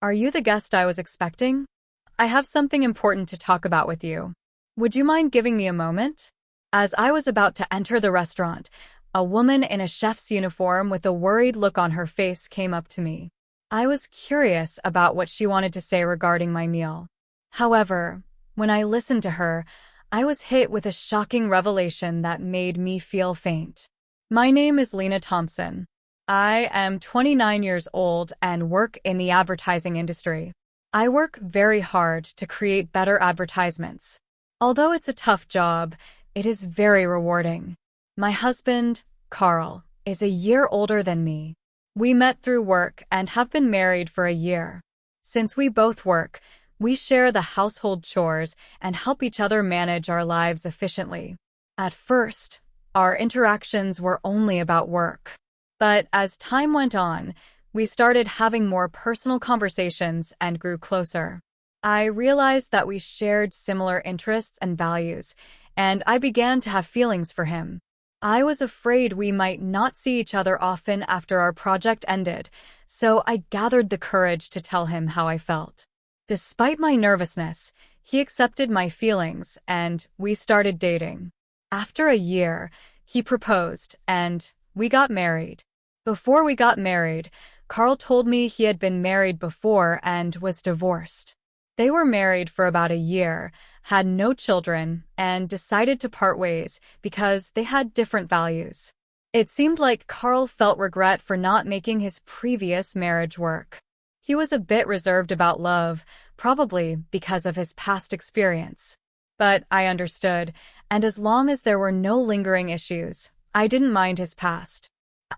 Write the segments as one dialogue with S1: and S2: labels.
S1: Are you the guest I was expecting? I have something important to talk about with you. Would you mind giving me a moment? As I was about to enter the restaurant, a woman in a chef's uniform with a worried look on her face came up to me. I was curious about what she wanted to say regarding my meal. However, when I listened to her, I was hit with a shocking revelation that made me feel faint. My name is Lena Thompson. I am 29 years old and work in the advertising industry. I work very hard to create better advertisements. Although it's a tough job, it is very rewarding. My husband, Carl, is a year older than me. We met through work and have been married for a year. Since we both work, we share the household chores and help each other manage our lives efficiently. At first, our interactions were only about work. But as time went on, we started having more personal conversations and grew closer. I realized that we shared similar interests and values, and I began to have feelings for him. I was afraid we might not see each other often after our project ended, so I gathered the courage to tell him how I felt. Despite my nervousness, he accepted my feelings, and we started dating. After a year, he proposed, and we got married. Before we got married, Carl told me he had been married before and was divorced. They were married for about a year, had no children, and decided to part ways because they had different values. It seemed like Carl felt regret for not making his previous marriage work. He was a bit reserved about love, probably because of his past experience. But I understood, and as long as there were no lingering issues, I didn't mind his past.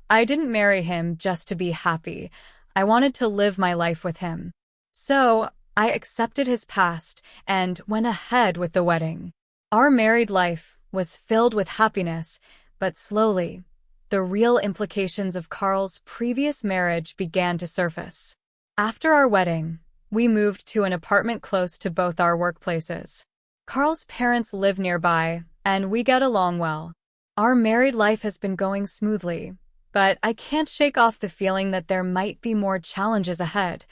S1: I didn't marry him just to be happy. I wanted to live my life with him. So, I accepted his past and went ahead with the wedding. Our married life was filled with happiness, but slowly, the real implications of Carl's previous marriage began to surface. After our wedding, we moved to an apartment close to both our workplaces. Carl's parents live nearby, and we get along well. Our married life has been going smoothly, but I can't shake off the feeling that there might be more challenges ahead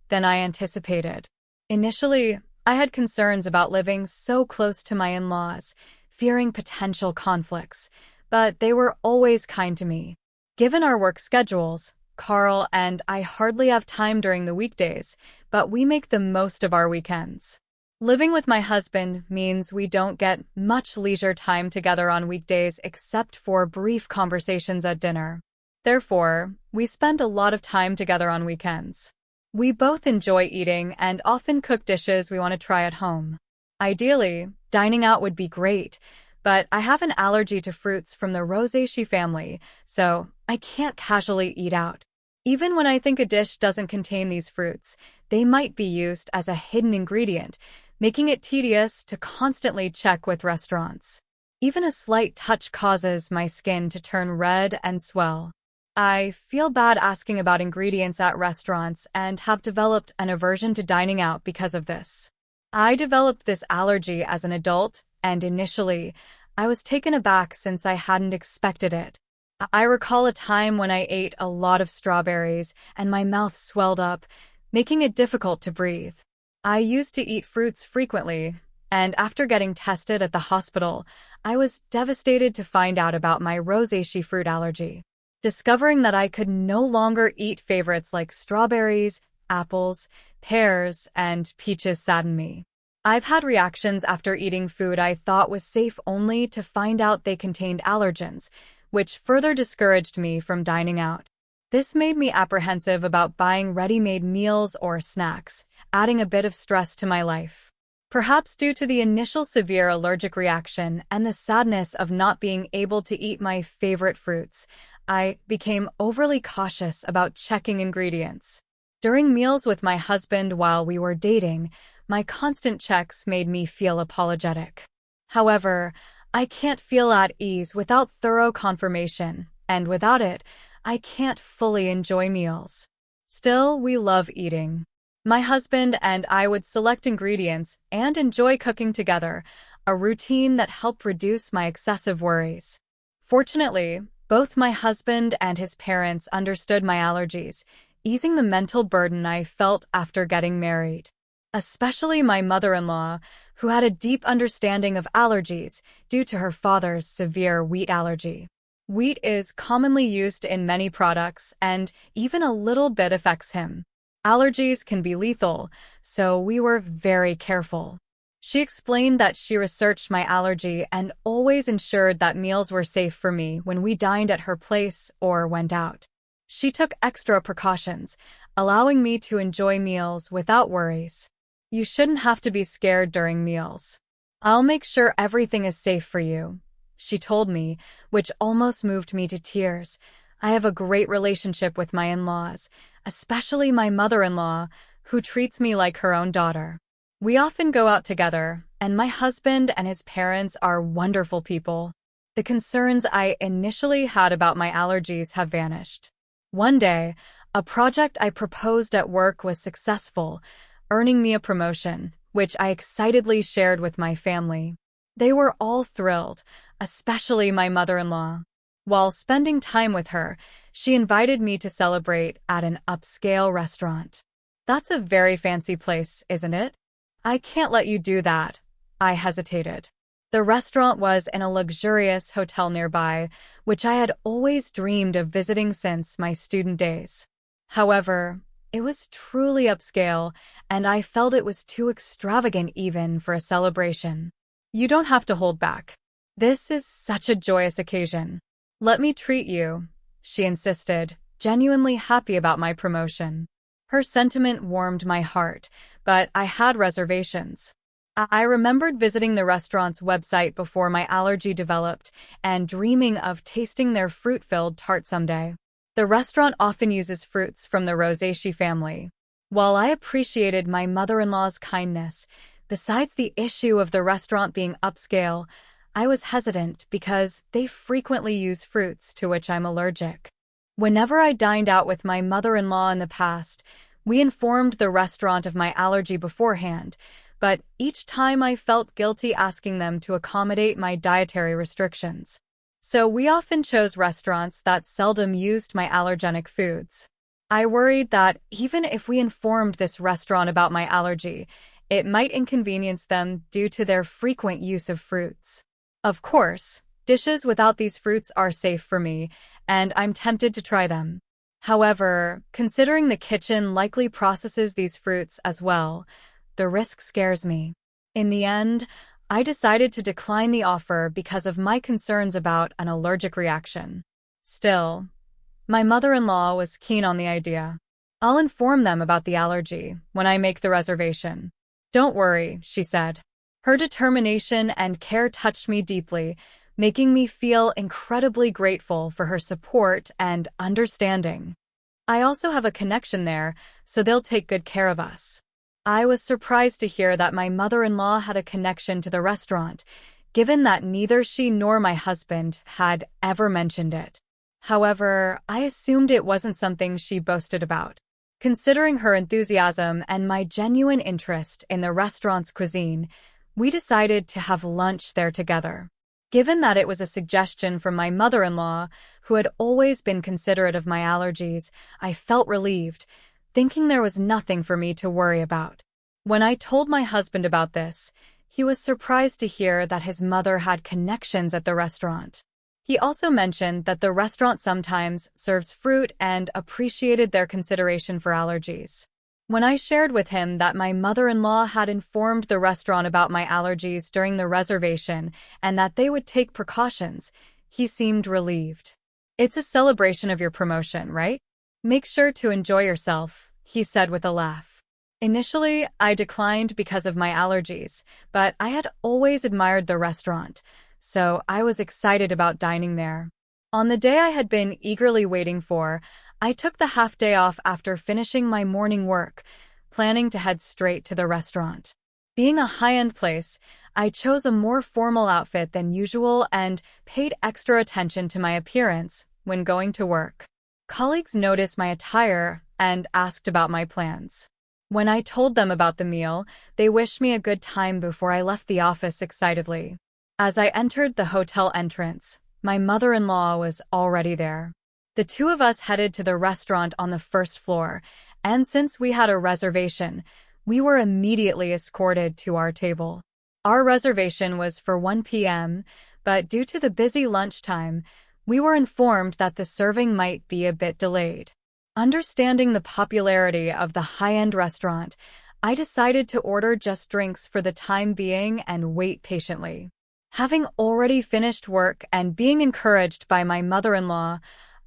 S1: than I anticipated. Initially, I had concerns about living so close to my in-laws, fearing potential conflicts, but they were always kind to me. Given our work schedules, Carl and I hardly have time during the weekdays, but we make the most of our weekends. Living with my husband means we don't get much leisure time together on weekdays except for brief conversations at dinner. Therefore, we spend a lot of time together on weekends. We both enjoy eating and often cook dishes we want to try at home. Ideally, dining out would be great, but I have an allergy to fruits from the rosaceae family, so I can't casually eat out. Even when I think a dish doesn't contain these fruits, they might be used as a hidden ingredient, making it tedious to constantly check with restaurants. Even a slight touch causes my skin to turn red and swell. I feel bad asking about ingredients at restaurants and have developed an aversion to dining out because of this. I developed this allergy as an adult, and initially, I was taken aback since I hadn't expected it. I recall a time when I ate a lot of strawberries and my mouth swelled up, making it difficult to breathe. I used to eat fruits frequently, and after getting tested at the hospital, I was devastated to find out about my rosaceae fruit allergy. Discovering that I could no longer eat favorites like strawberries, apples, pears, and peaches saddened me. I've had reactions after eating food I thought was safe only to find out they contained allergens, which further discouraged me from dining out. This made me apprehensive about buying ready-made meals or snacks, adding a bit of stress to my life. Perhaps due to the initial severe allergic reaction and the sadness of not being able to eat my favorite fruits, I became overly cautious about checking ingredients. During meals with my husband while we were dating, my constant checks made me feel apologetic. However, I can't feel at ease without thorough confirmation, and without it, I can't fully enjoy meals. Still, we love eating. My husband and I would select ingredients and enjoy cooking together, a routine that helped reduce my excessive worries. Fortunately, both my husband and his parents understood my allergies, easing the mental burden I felt after getting married. Especially my mother-in-law, who had a deep understanding of allergies due to her father's severe wheat allergy. Wheat is commonly used in many products, and even a little bit affects him. Allergies can be lethal, so we were very careful. She explained that she researched my allergy and always ensured that meals were safe for me when we dined at her place or went out. She took extra precautions, allowing me to enjoy meals without worries. You shouldn't have to be scared during meals. I'll make sure everything is safe for you, she told me, which almost moved me to tears. I have a great relationship with my in-laws, especially my mother-in-law, who treats me like her own daughter. We often go out together, and my husband and his parents are wonderful people. The concerns I initially had about my allergies have vanished. One day, a project I proposed at work was successful, earning me a promotion, which I excitedly shared with my family. They were all thrilled, especially my mother-in-law. While spending time with her, she invited me to celebrate at an upscale restaurant. That's a very fancy place, isn't it? I can't let you do that. I hesitated. The restaurant was in a luxurious hotel nearby, which I had always dreamed of visiting since my student days. However, it was truly upscale, and I felt it was too extravagant even for a celebration. You don't have to hold back. This is such a joyous occasion. Let me treat you, she insisted, genuinely happy about my promotion. Her sentiment warmed my heart, but I had reservations. I remembered visiting the restaurant's website before my allergy developed and dreaming of tasting their fruit-filled tart someday. The restaurant often uses fruits from the Rosaceae family. While I appreciated my mother-in-law's kindness, besides the issue of the restaurant being upscale, I was hesitant because they frequently use fruits to which I'm allergic. Whenever I dined out with my mother-in-law in the past, we informed the restaurant of my allergy beforehand, but each time I felt guilty asking them to accommodate my dietary restrictions. So we often chose restaurants that seldom used my allergenic foods. I worried that even if we informed this restaurant about my allergy, it might inconvenience them due to their frequent use of fruits. Of course, dishes without these fruits are safe for me, and I'm tempted to try them. However, considering the kitchen likely processes these fruits as well, the risk scares me. In the end, I decided to decline the offer because of my concerns about an allergic reaction. Still, my mother-in-law was keen on the idea. I'll inform them about the allergy when I make the reservation. Don't worry, she said. Her determination and care touched me deeply, making me feel incredibly grateful for her support and understanding. I also have a connection there, so they'll take good care of us. I was surprised to hear that my mother-in-law had a connection to the restaurant, given that neither she nor my husband had ever mentioned it. However, I assumed it wasn't something she boasted about. Considering her enthusiasm and my genuine interest in the restaurant's cuisine, we decided to have lunch there together. Given that it was a suggestion from my mother-in-law, who had always been considerate of my allergies, I felt relieved, thinking there was nothing for me to worry about. When I told my husband about this, he was surprised to hear that his mother had connections at the restaurant. He also mentioned that the restaurant sometimes serves fruit and appreciated their consideration for allergies. When I shared with him that my mother-in-law had informed the restaurant about my allergies during the reservation and that they would take precautions, he seemed relieved. It's a celebration of your promotion, right? Make sure to enjoy yourself, he said with a laugh. Initially, I declined because of my allergies, but I had always admired the restaurant, so I was excited about dining there. On the day I had been eagerly waiting for, I took the half-day off after finishing my morning work, planning to head straight to the restaurant. Being a high-end place, I chose a more formal outfit than usual and paid extra attention to my appearance when going to work. Colleagues noticed my attire and asked about my plans. When I told them about the meal, they wished me a good time before I left the office excitedly. As I entered the hotel entrance, my mother-in-law was already there. The two of us headed to the restaurant on the first floor, and since we had a reservation, we were immediately escorted to our table. Our reservation was for 1 p.m., but due to the busy lunchtime, we were informed that the serving might be a bit delayed. Understanding the popularity of the high-end restaurant, I decided to order just drinks for the time being and wait patiently. Having already finished work and being encouraged by my mother-in-law,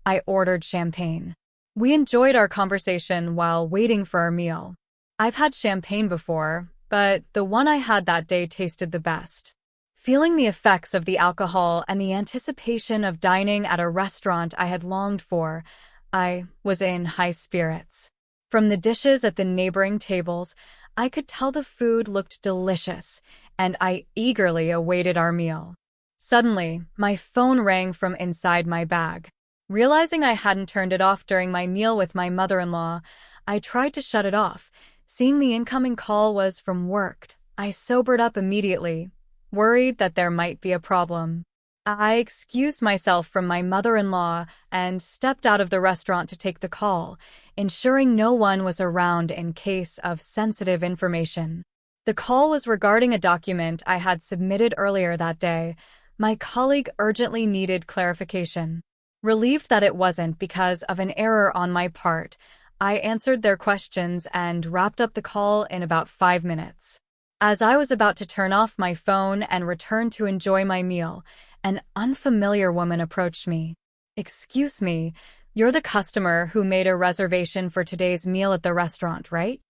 S1: I ordered champagne. We enjoyed our conversation while waiting for our meal. I've had champagne before, but the one I had that day tasted the best. Feeling the effects of the alcohol and the anticipation of dining at a restaurant I had longed for, I was in high spirits. From the dishes at the neighboring tables, I could tell the food looked delicious, and I eagerly awaited our meal. Suddenly, my phone rang from inside my bag. Realizing I hadn't turned it off during my meal with my mother-in-law, I tried to shut it off. Seeing the incoming call was from work, I sobered up immediately, worried that there might be a problem. I excused myself from my mother-in-law and stepped out of the restaurant to take the call, ensuring no one was around in case of sensitive information. The call was regarding a document I had submitted earlier that day. My colleague urgently needed clarification. Relieved that it wasn't because of an error on my part, I answered their questions and wrapped up the call in about 5 minutes. As I was about to turn off my phone and return to enjoy my meal, an unfamiliar woman approached me. "Excuse me, you're the customer who made a reservation for today's meal at the restaurant, right?"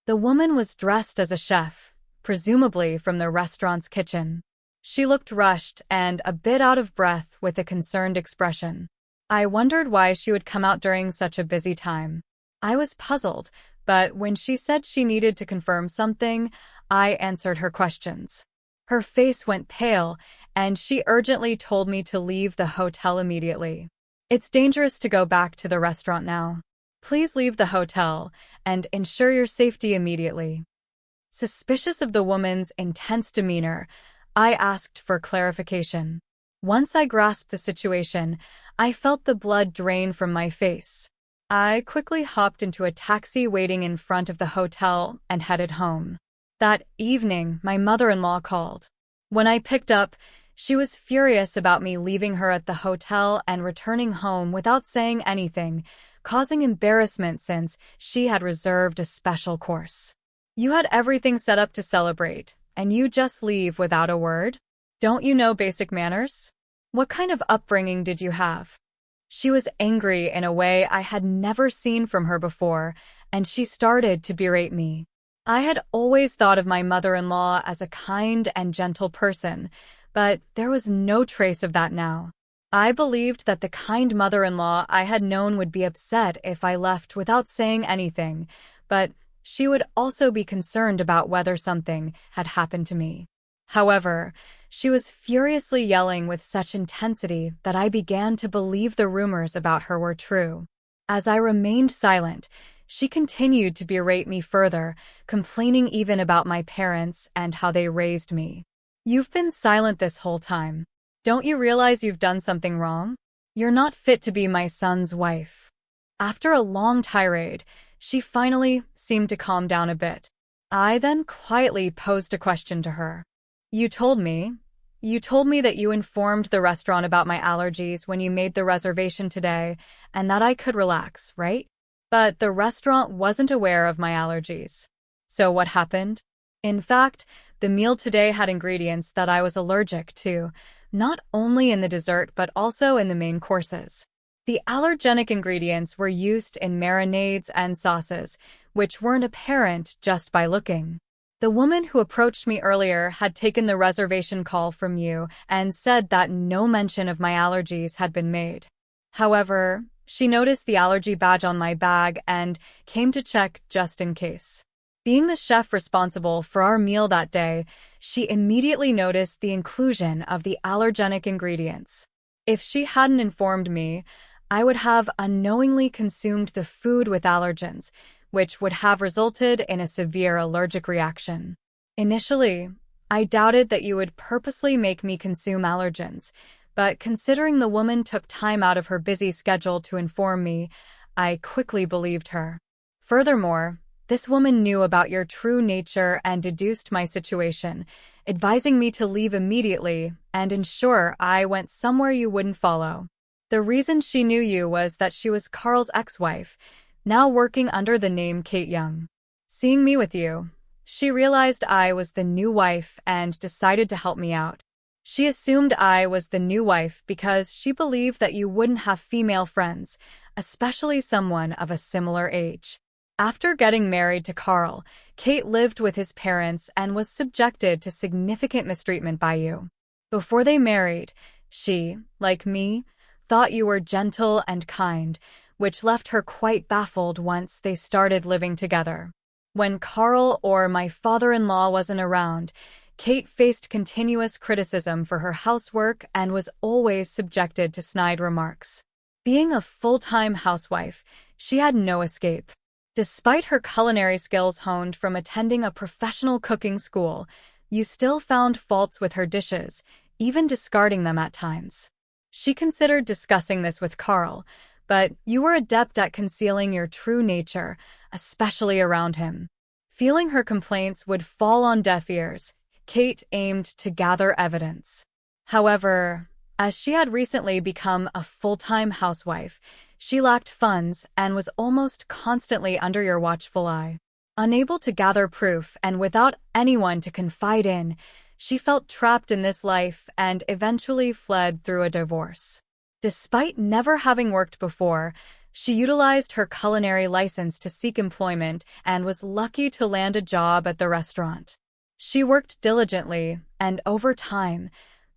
S1: The woman was dressed as a chef, presumably from the restaurant's kitchen. She looked rushed and a bit out of breath with a concerned expression. I wondered why she would come out during such a busy time. I was puzzled, but when she said she needed to confirm something, I answered her questions. Her face went pale, and she urgently told me to leave the hotel immediately. "It's dangerous to go back to the restaurant now. Please leave the hotel and ensure your safety immediately." Suspicious of the woman's intense demeanor, I asked for clarification. Once I grasped the situation, I felt the blood drain from my face. I quickly hopped into a taxi waiting in front of the hotel and headed home. That evening, my mother-in-law called. When I picked up, she was furious about me leaving her at the hotel and returning home without saying anything, causing embarrassment since she had reserved a special course. "You had everything set up to celebrate, and you just leave without a word? Don't you know basic manners? What kind of upbringing did you have?" She was angry in a way I had never seen from her before, and she started to berate me. I had always thought of my mother-in-law as a kind and gentle person, but there was no trace of that now. I believed that the kind mother-in-law I had known would be upset if I left without saying anything, but she would also be concerned about whether something had happened to me. However, she was furiously yelling with such intensity that I began to believe the rumors about her were true. As I remained silent, she continued to berate me further, complaining even about my parents and how they raised me. "You've been silent this whole time. Don't you realize you've done something wrong? You're not fit to be my son's wife." After a long tirade, she finally seemed to calm down a bit. I then quietly posed a question to her. You told me that you informed the restaurant about my allergies when you made the reservation today and that I could relax, right? But the restaurant wasn't aware of my allergies. So what happened? In fact, the meal today had ingredients that I was allergic to, not only in the dessert but also in the main courses. The allergenic ingredients were used in marinades and sauces, which weren't apparent just by looking. The woman who approached me earlier had taken the reservation call from you and said that no mention of my allergies had been made. However, she noticed the allergy badge on my bag and came to check just in case. Being the chef responsible for our meal that day, she immediately noticed the inclusion of the allergenic ingredients. If she hadn't informed me, I would have unknowingly consumed the food with allergens, which would have resulted in a severe allergic reaction. Initially, I doubted that you would purposely make me consume allergens, but considering the woman took time out of her busy schedule to inform me, I quickly believed her. Furthermore, this woman knew about your true nature and deduced my situation, advising me to leave immediately and ensure I went somewhere you wouldn't follow. The reason she knew you was that she was Carl's ex-wife, now working under the name Kate Young. Seeing me with you, she realized I was the new wife and decided to help me out. She assumed I was the new wife because she believed that you wouldn't have female friends, especially someone of a similar age. After getting married to Carl, Kate lived with his parents and was subjected to significant mistreatment by you. Before they married, she, like me, thought you were gentle and kind, which left her quite baffled once they started living together. When Carl or my father-in-law wasn't around, Kate faced continuous criticism for her housework and was always subjected to snide remarks. Being a full-time housewife, she had no escape. Despite her culinary skills honed from attending a professional cooking school, you still found faults with her dishes, even discarding them at times. She considered discussing this with Carl, but you were adept at concealing your true nature, especially around him. Feeling her complaints would fall on deaf ears, Kate aimed to gather evidence. However, as she had recently become a full-time housewife, she lacked funds and was almost constantly under your watchful eye. Unable to gather proof and without anyone to confide in, she felt trapped in this life and eventually fled through a divorce. Despite never having worked before, she utilized her culinary license to seek employment and was lucky to land a job at the restaurant. She worked diligently, and over time,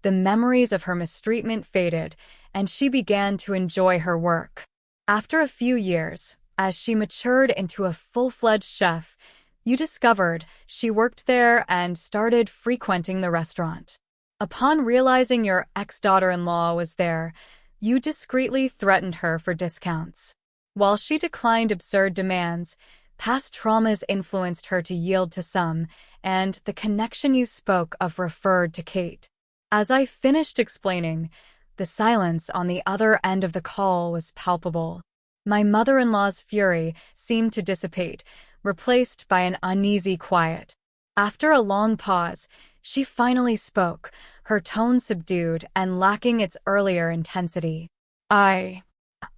S1: the memories of her mistreatment faded, and she began to enjoy her work. After a few years, as she matured into a full-fledged chef, you discovered she worked there and started frequenting the restaurant. Upon realizing your ex-daughter-in-law was there, you discreetly threatened her for discounts. While she declined absurd demands, past traumas influenced her to yield to some, and the connection you spoke of referred to Kate. As I finished explaining, the silence on the other end of the call was palpable. My mother-in-law's fury seemed to dissipate, replaced by an uneasy quiet. After a long pause, she finally spoke, her tone subdued and lacking its earlier intensity. I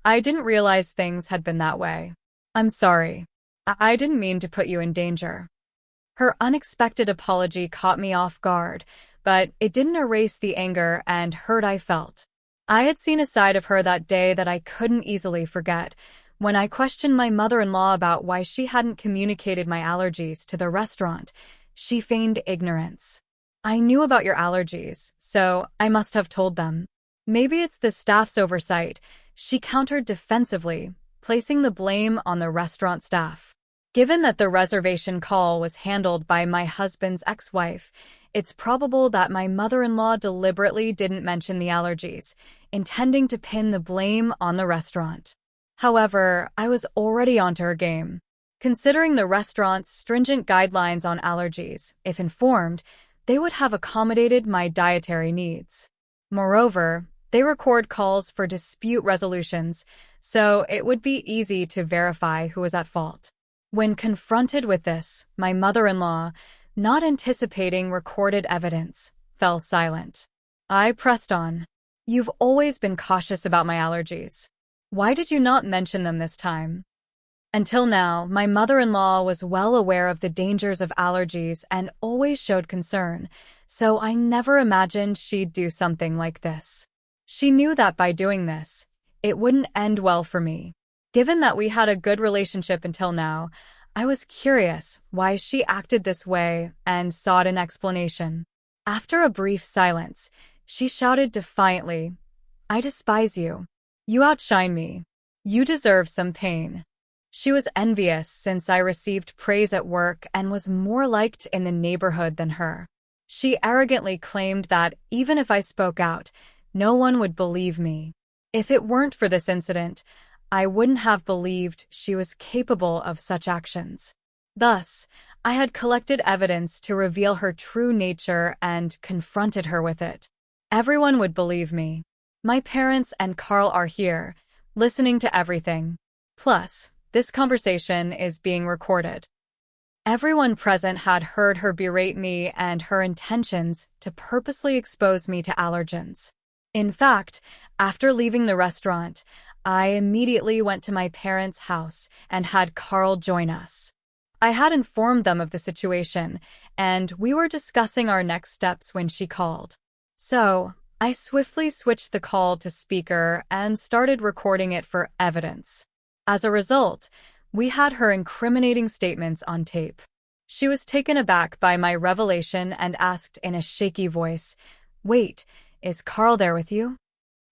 S1: didn't realize things had been that way. I'm sorry. I didn't mean to put you in danger. Her unexpected apology caught me off guard, but it didn't erase the anger and hurt I felt. I had seen a side of her that day that I couldn't easily forget. When I questioned my mother-in-law about why she hadn't communicated my allergies to the restaurant, she feigned ignorance. I knew about your allergies, so I must have told them. Maybe it's the staff's oversight, she countered defensively, placing the blame on the restaurant staff. Given that the reservation call was handled by my husband's ex-wife, it's probable that my mother-in-law deliberately didn't mention the allergies, intending to pin the blame on the restaurant. However, I was already onto her game. Considering the restaurant's stringent guidelines on allergies, if informed, they would have accommodated my dietary needs. Moreover, they record calls for dispute resolutions, so it would be easy to verify who was at fault. When confronted with this, my mother-in-law, not anticipating recorded evidence, fell silent. I pressed on. You've always been cautious about my allergies. Why did you not mention them this time? Until now, my mother-in-law was well aware of the dangers of allergies and always showed concern, so I never imagined she'd do something like this. She knew that by doing this, it wouldn't end well for me. Given that we had a good relationship until now, I was curious why she acted this way and sought an explanation. After a brief silence, she shouted defiantly, "I despise you. You outshine me. You deserve some pain." She was envious since I received praise at work and was more liked in the neighborhood than her. She arrogantly claimed that even if I spoke out, no one would believe me. If it weren't for this incident, I wouldn't have believed she was capable of such actions. Thus, I had collected evidence to reveal her true nature and confronted her with it. Everyone would believe me. My parents and Carl are here, listening to everything. Plus, this conversation is being recorded. Everyone present had heard her berate me and her intentions to purposely expose me to allergens. In fact, after leaving the restaurant, I immediately went to my parents' house and had Carl join us. I had informed them of the situation, and we were discussing our next steps when she called. So, I swiftly switched the call to speaker and started recording it for evidence. As a result, we had her incriminating statements on tape. She was taken aback by my revelation and asked in a shaky voice, "Wait, is Carl there with you?"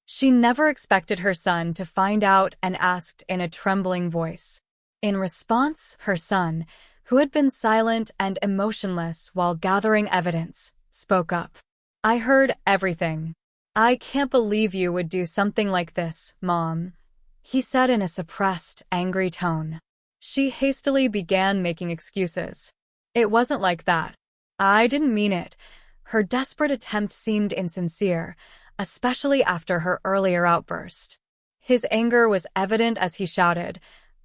S1: She never expected her son to find out and asked in a trembling voice. In response, her son, who had been silent and emotionless while gathering evidence, spoke up. "I heard everything. I can't believe you would do something like this, Mom," he said in a suppressed, angry tone. She hastily began making excuses. "It wasn't like that. I didn't mean it." Her desperate attempt seemed insincere, especially after her earlier outburst. His anger was evident as he shouted,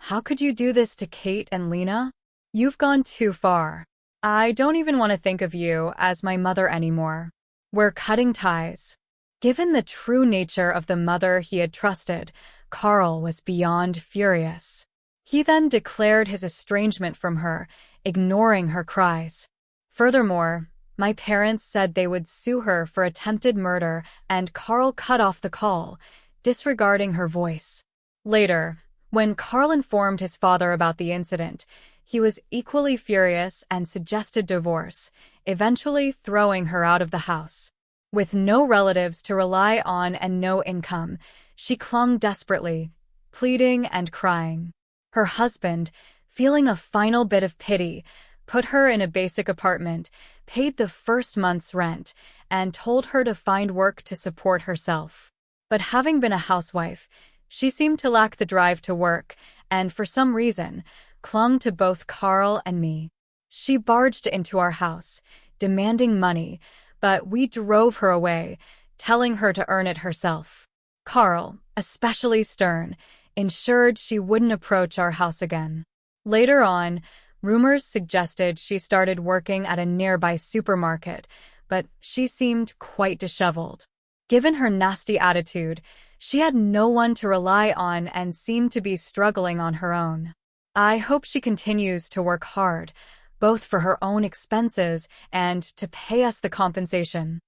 S1: "How could you do this to Kate and Lena? You've gone too far. I don't even want to think of you as my mother anymore. We're cutting ties." Given the true nature of the mother he had trusted, Carl was beyond furious. He then declared his estrangement from her, ignoring her cries. Furthermore, my parents said they would sue her for attempted murder, and Carl cut off the call, disregarding her voice. Later, when Carl informed his father about the incident, he was equally furious and suggested divorce, eventually throwing her out of the house. With no relatives to rely on and no income, she clung desperately, pleading and crying. Her husband, feeling a final bit of pity, put her in a basic apartment, paid the first month's rent, and told her to find work to support herself. But having been a housewife, she seemed to lack the drive to work, and for some reason, clung to both Carl and me. She barged into our house, demanding money, but we drove her away, telling her to earn it herself. Carl, especially stern, ensured she wouldn't approach our house again. Later on, rumors suggested she started working at a nearby supermarket, but she seemed quite disheveled. Given her nasty attitude, she had no one to rely on and seemed to be struggling on her own. I hope she continues to work hard, both for her own expenses and to pay us the compensation.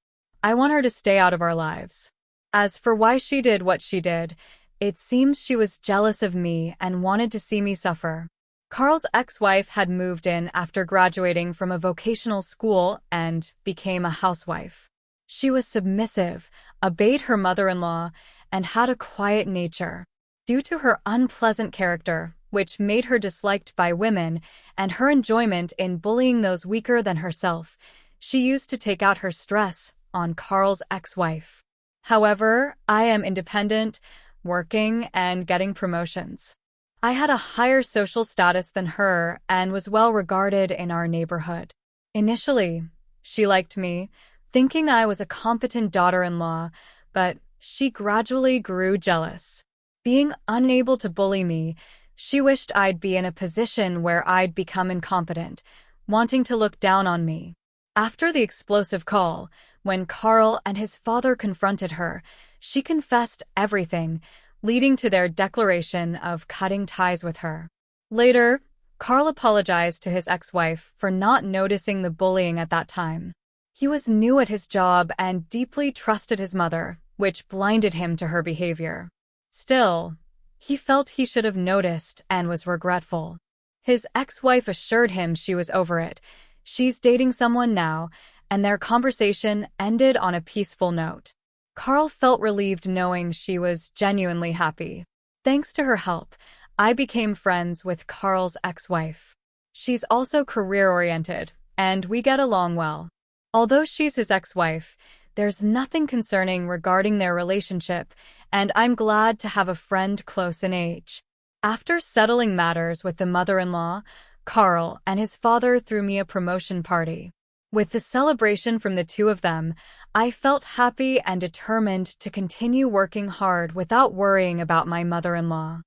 S1: I want her to stay out of our lives. As for why she did what she did, it seems she was jealous of me and wanted to see me suffer. Carl's ex-wife had moved in after graduating from a vocational school and became a housewife. She was submissive, obeyed her mother-in-law, and had a quiet nature. Due to her unpleasant character, which made her disliked by women, and her enjoyment in bullying those weaker than herself, she used to take out her stress on Carl's ex-wife. However, I am independent, working, and getting promotions. I had a higher social status than her and was well regarded in our neighborhood. Initially, she liked me, thinking I was a competent daughter-in-law, but she gradually grew jealous. Being unable to bully me, she wished I'd be in a position where I'd become incompetent, wanting to look down on me. After the explosive call, when Carl and his father confronted her, she confessed everything, leading to their declaration of cutting ties with her. Later, Carl apologized to his ex-wife for not noticing the bullying at that time. He was new at his job and deeply trusted his mother, which blinded him to her behavior. Still, he felt he should have noticed and was regretful. His ex-wife assured him she was over it. She's dating someone now, and their conversation ended on a peaceful note. Carl felt relieved knowing she was genuinely happy. Thanks to her help, I became friends with Carl's ex-wife. She's also career-oriented, and we get along well. Although she's his ex-wife, there's nothing concerning regarding their relationship, and I'm glad to have a friend close in age. After settling matters with the mother-in-law, Carl and his father threw me a promotion party. With the celebration from the two of them, I felt happy and determined to continue working hard without worrying about my mother-in-law.